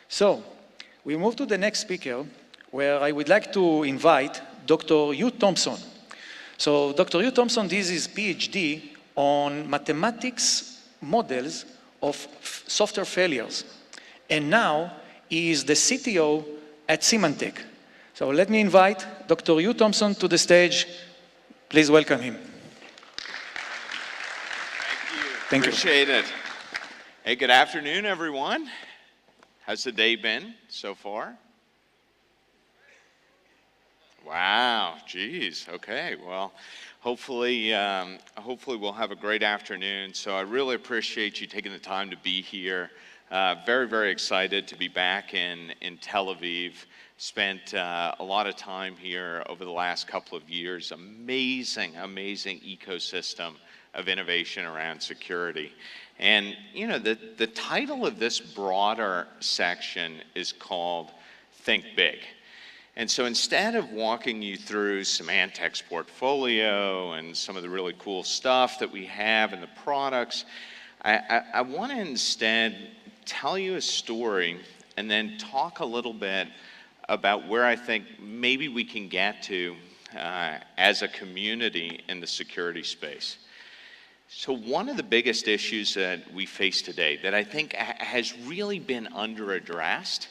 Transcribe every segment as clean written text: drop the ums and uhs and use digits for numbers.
So, we move to the next speaker, where I would like to invite Dr. Hugh Thompson. So, Dr. Hugh Thompson did his PhD on mathematics models of software failures. And now, he is the CTO at Symantec. So let me invite Dr. Hugh Thompson to the stage. Please welcome him. Thank you. Appreciate it. Hey, good afternoon, everyone. How's the day been so far? Wow, geez, okay. Well, hopefully we'll have a great afternoon. So I really appreciate you taking the time to be here. Very, very excited to be back in Tel Aviv. Spent a lot of time here over the last couple of years. Amazing, amazing ecosystem of innovation around security. And you know, the title of this broader section is called Think Big. And so instead of walking you through Symantec's portfolio and some of the really cool stuff that we have in the products, I want to instead tell you a story and then talk a little bit about where I think maybe we can get to as a community in the security space. So one of the biggest issues that we face today that I think has really been under-addressed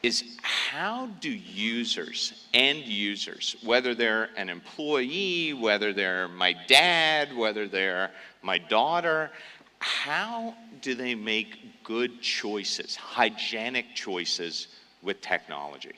is how do users, end users, whether they're an employee, whether they're my dad, whether they're my daughter, how do they make good choices, hygienic choices with technology?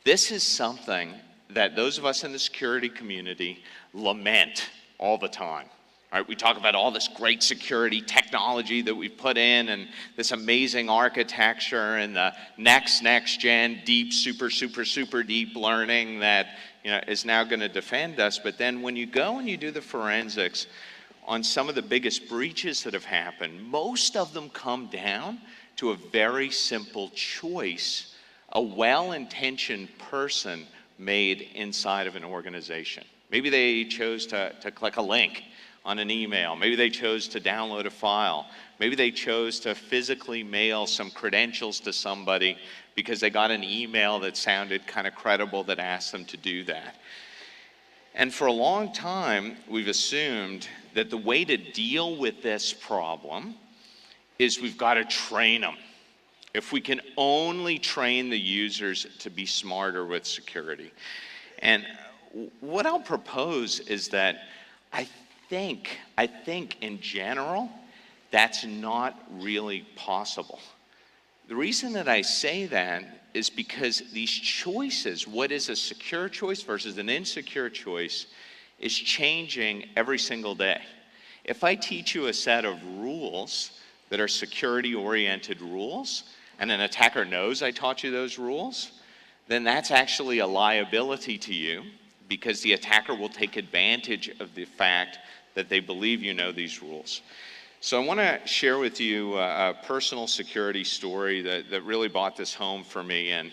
This is something that those of us in the security community lament all the time. Right, we talk about all this great security technology that we've put in and this amazing architecture and the next gen deep, super deep learning that is now going to defend us. But then when you go and you do the forensics on some of the biggest breaches that have happened, most of them come down to a very simple choice a well-intentioned person made inside of an organization. Maybe they chose to click a link on an email. Maybe they chose to download a file. Maybe they chose to physically mail some credentials to somebody because they got an email that sounded kind of credible that asked them to do that. And for a long time, we've assumed that the way to deal with this problem is we've got to train them. If we can only train the users to be smarter with security. And what I'll propose is that I think in general, that's not really possible. The reason that I say that is because these choices, what is a secure choice versus an insecure choice, is changing every single day. If I teach you a set of rules that are security-oriented rules, and an attacker knows I taught you those rules, then that's actually a liability to you because the attacker will take advantage of the fact that they believe you know these rules. So I want to share with you a personal security story that really brought this home for me. And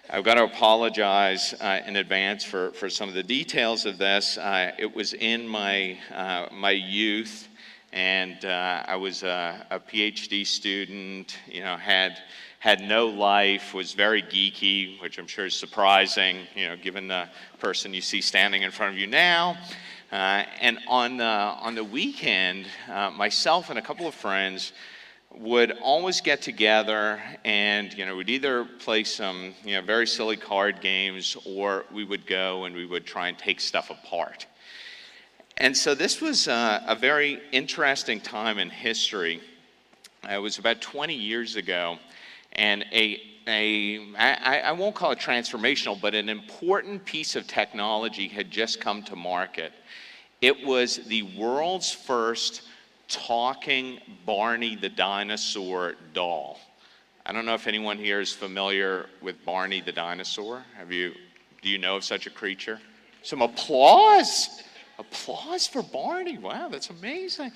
I've got to apologize in advance for some of the details of this. It was in my youth, and I was a PhD student, had no life, was very geeky, which I'm sure is surprising, given the person you see standing in front of you now. And on the weekend, myself and a couple of friends would always get together and, we'd either play some, very silly card games, or we would go and we would try and take stuff apart. And so this was a very interesting time in history. It was about 20 years ago, and I won't call it transformational, but an important piece of technology had just come to market. It was the world's first talking Barney the dinosaur doll. I don't know if anyone here is familiar with Barney the dinosaur. Do you know of such a creature? Some applause. Applause for Barney. Wow, that's amazing.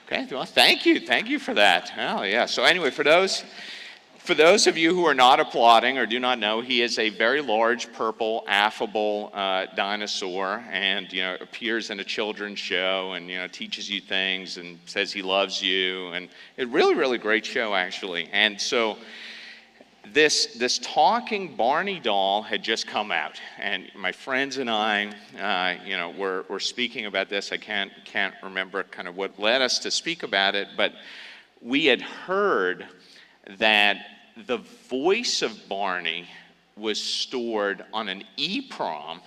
Okay, well, thank you for that. Oh yeah, so anyway, for those of you who are not applauding or do not know, he is a very large, purple, affable dinosaur, and appears in a children's show, and teaches you things and says he loves you, and a really, really great show actually. And so this talking Barney doll had just come out, and my friends and I, were speaking about this. I can't remember kind of what led us to speak about it, but we had heard that the voice of Barney was stored on an EEPROM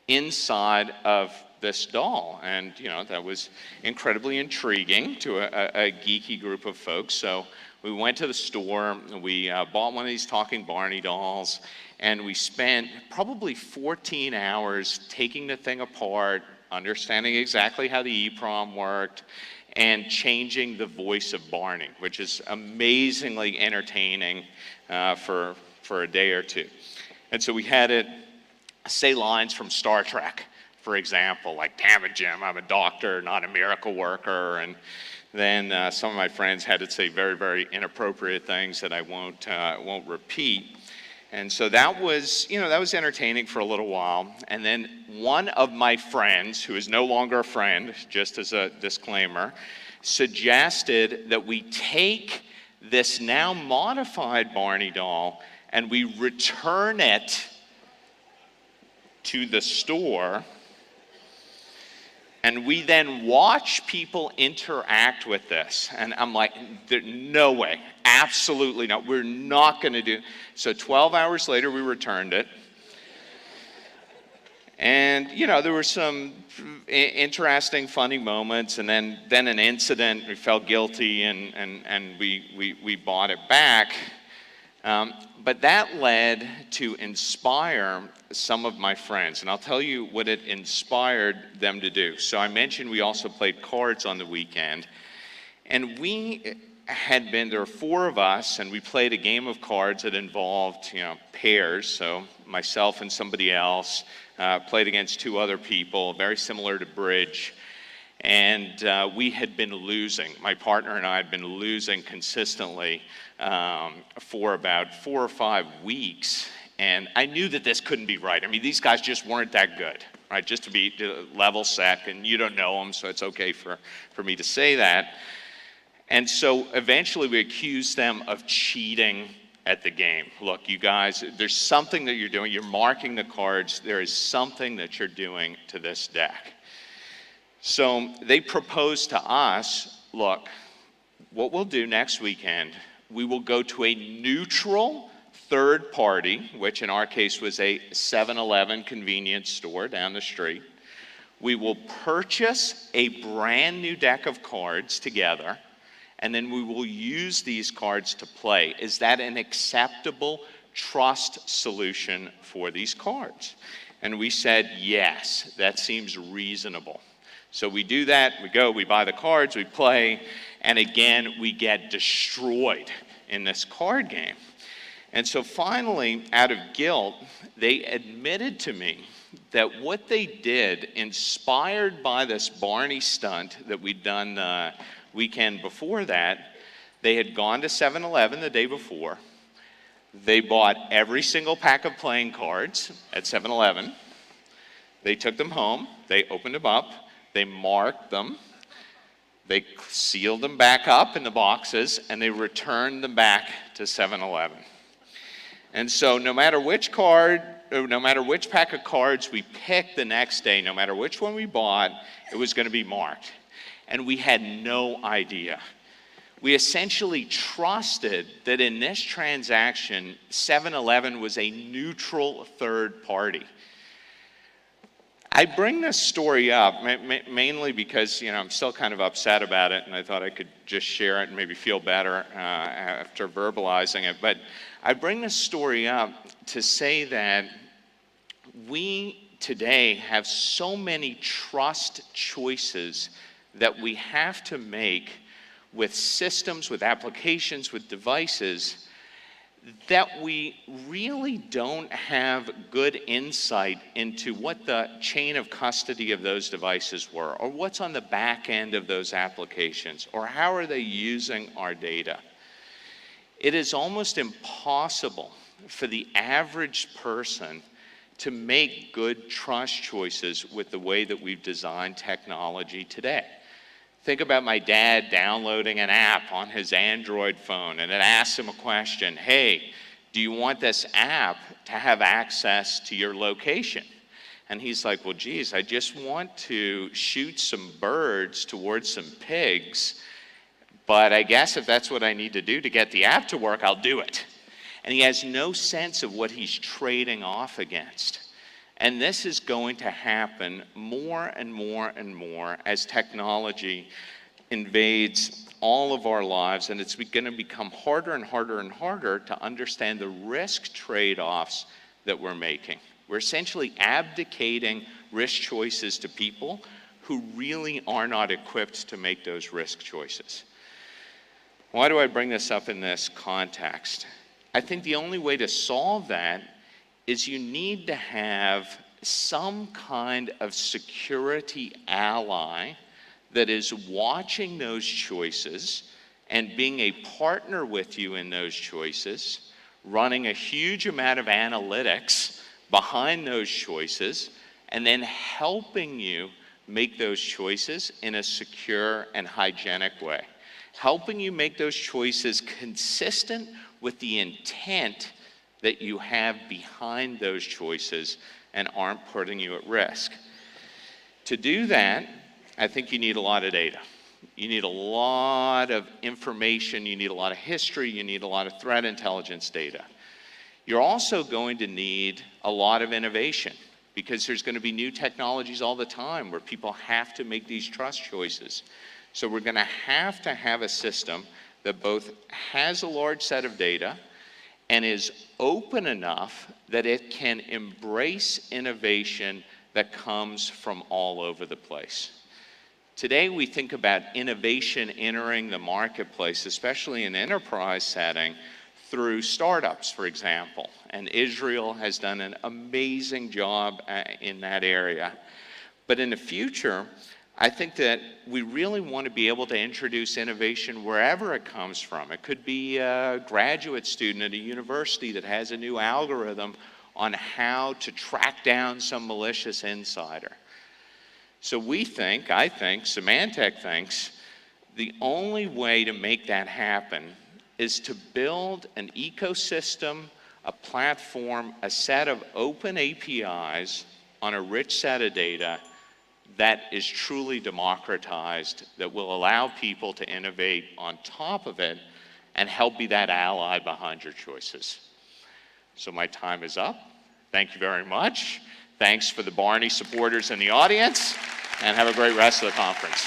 inside of this doll, and that was incredibly intriguing to a geeky group of folks. So we went to the store, we bought one of these talking Barney dolls, and we spent probably 14 hours taking the thing apart, understanding exactly how the EEPROM worked, and changing the voice of Barney, which is amazingly entertaining for a day or two. And so we had it say lines from Star Trek, for example, like, "Damn it, Jim, I'm a doctor, not a miracle worker." And then some of my friends had to say very, very inappropriate things that I won't repeat. And so that was entertaining for a little while. And then one of my friends, who is no longer a friend, just as a disclaimer, suggested that we take this now modified Barney doll and we return it to the store, and we then watch people interact with this. And I'm like, no way, absolutely not. We're not gonna do. So 12 hours later, we returned it. And there were some interesting, funny moments, and then an incident. We felt guilty, and we bought it back. But that led to inspire some of my friends, and I'll tell you what it inspired them to do. So I mentioned we also played cards on the weekend, and there were 4 of us, and we played a game of cards that involved, pairs. So myself and somebody else played against 2 other people, very similar to bridge. And we had been losing. My partner and I had been losing consistently for about 4 or 5 weeks. And I knew that this couldn't be right. I mean, these guys just weren't that good, right? Just to be level set, and you don't know them, so it's okay for me to say that. And so eventually we accused them of cheating at the game. Look, you guys, there's something that you're doing. You're marking the cards. There is something that you're doing to this deck. So they proposed to us, look, what we'll do next weekend, we will go to a neutral third party, which in our case was a 7-Eleven convenience store down the street. We will purchase a brand new deck of cards together, and then we will use these cards to play. Is that an acceptable trust solution for these cards? And we said, yes, that seems reasonable. So we do that, we buy the cards, we play, and again, we get destroyed in this card game. And so finally, out of guilt, they admitted to me that what they did, inspired by this Barney stunt that we'd done the weekend before that, they had gone to 7-Eleven the day before. They bought every single pack of playing cards at 7-Eleven. They took them home, they opened them up, they marked them, they sealed them back up in the boxes, and they returned them back to 7-Eleven. And so no matter which pack of cards we picked the next day, no matter which one we bought, it was going to be marked. And we had no idea. We essentially trusted that in this transaction, 7-Eleven was a neutral third party. I bring this story up mainly because I'm still kind of upset about it, and I thought I could just share it and maybe feel better after verbalizing it. But I bring this story up to say that we today have so many trust choices that we have to make with systems, with applications, with devices, that we really don't have good insight into what the chain of custody of those devices were, or what's on the back end of those applications, or how are they using our data. It is almost impossible for the average person to make good trust choices with the way that we've designed technology today. Think about my dad downloading an app on his Android phone, and it asks him a question. Hey, Do you want this app to have access to your location? And he's like, well, geez, I just want to shoot some birds towards some pigs, but I guess if that's what I need to do to get the app to work, I'll do it. And he has no sense of what he's trading off against. And this is going to happen more and more and more as technology invades all of our lives, and it's going to become harder and harder and harder to understand the risk trade-offs that we're making. We're essentially abdicating risk choices to people who really are not equipped to make those risk choices. Why do I bring this up in this context? I think the only way to solve that is you need to have some kind of security ally that is watching those choices and being a partner with you in those choices, running a huge amount of analytics behind those choices, and then helping you make those choices in a secure and hygienic way. Helping you make those choices consistent with the intent that you have behind those choices and aren't putting you at risk. To do that, I think you need a lot of data. You need a lot of information, you need a lot of history, you need a lot of threat intelligence data. You're also going to need a lot of innovation, because there's going to be new technologies all the time where people have to make these trust choices. So we're going to have a system that both has a large set of data and is open enough that it can embrace innovation that comes from all over the place. Today we think about innovation entering the marketplace, especially in enterprise setting, through startups, for example. And Israel has done an amazing job in that area. But in the future, I think that we really want to be able to introduce innovation wherever it comes from. It could be a graduate student at a university that has a new algorithm on how to track down some malicious insider. So I think, Symantec thinks, the only way to make that happen is to build an ecosystem, a platform, a set of open APIs on a rich set of data that is truly democratized, that will allow people to innovate on top of it and help be that ally behind your choices. So my time is up. Thank you very much. Thanks for the Barney supporters in the audience, and have a great rest of the conference.